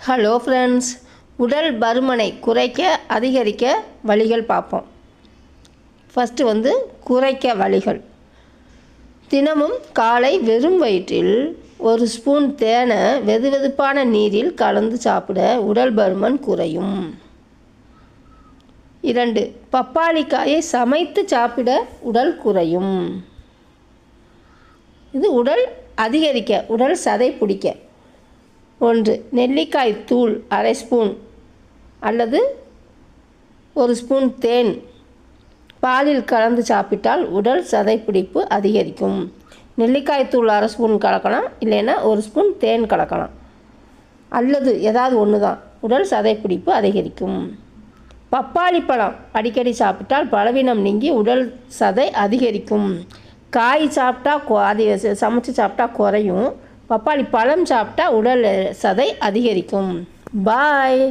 Hello friends, உடல் பருமனை குறைக்க அதிகரிக்க வழிகள் பார்ப்போம். ஃபஸ்ட்டு குறைக்க வழிகள். தினமும் காலை வெறும் வயிற்றில் ஒரு ஸ்பூன் தேனை வெதுவெதுப்பான நீரில் கலந்து சாப்பிட உடல் பருமன் குறையும். 2. பப்பாளிக்காயை சமைத்து சாப்பிட உடல் குறையும். இது உடல் அதிகரிக்க, உடல் சதை பிடிக்க. 1. நெல்லிக்காய் தூள் அரை ஸ்பூன் அல்லது ஒரு ஸ்பூன் தேன் பாலில் கலந்து சாப்பிட்டால் உடல் சதைப்பிடிப்பு அதிகரிக்கும். நெல்லிக்காய் தூள் அரை ஸ்பூன் கலக்கலாம், இல்லைன்னா ஒரு ஸ்பூன் தேன் கலக்கலாம், அல்லது ஏதாவது ஒன்று தான். உடல் சதைப்பிடிப்பு அதிகரிக்கும். பப்பாளி பழம் அடிக்கடி சாப்பிட்டால் பலவீனம் நீங்கி உடல் சதை அதிகரிக்கும். காய் சாப்பிட்டா அது சமைச்சு சாப்பிட்டா குறையும். பப்பாளி பழம் சாப்பிட்டா உடல் சதை அதிகரிக்கும். பாய்.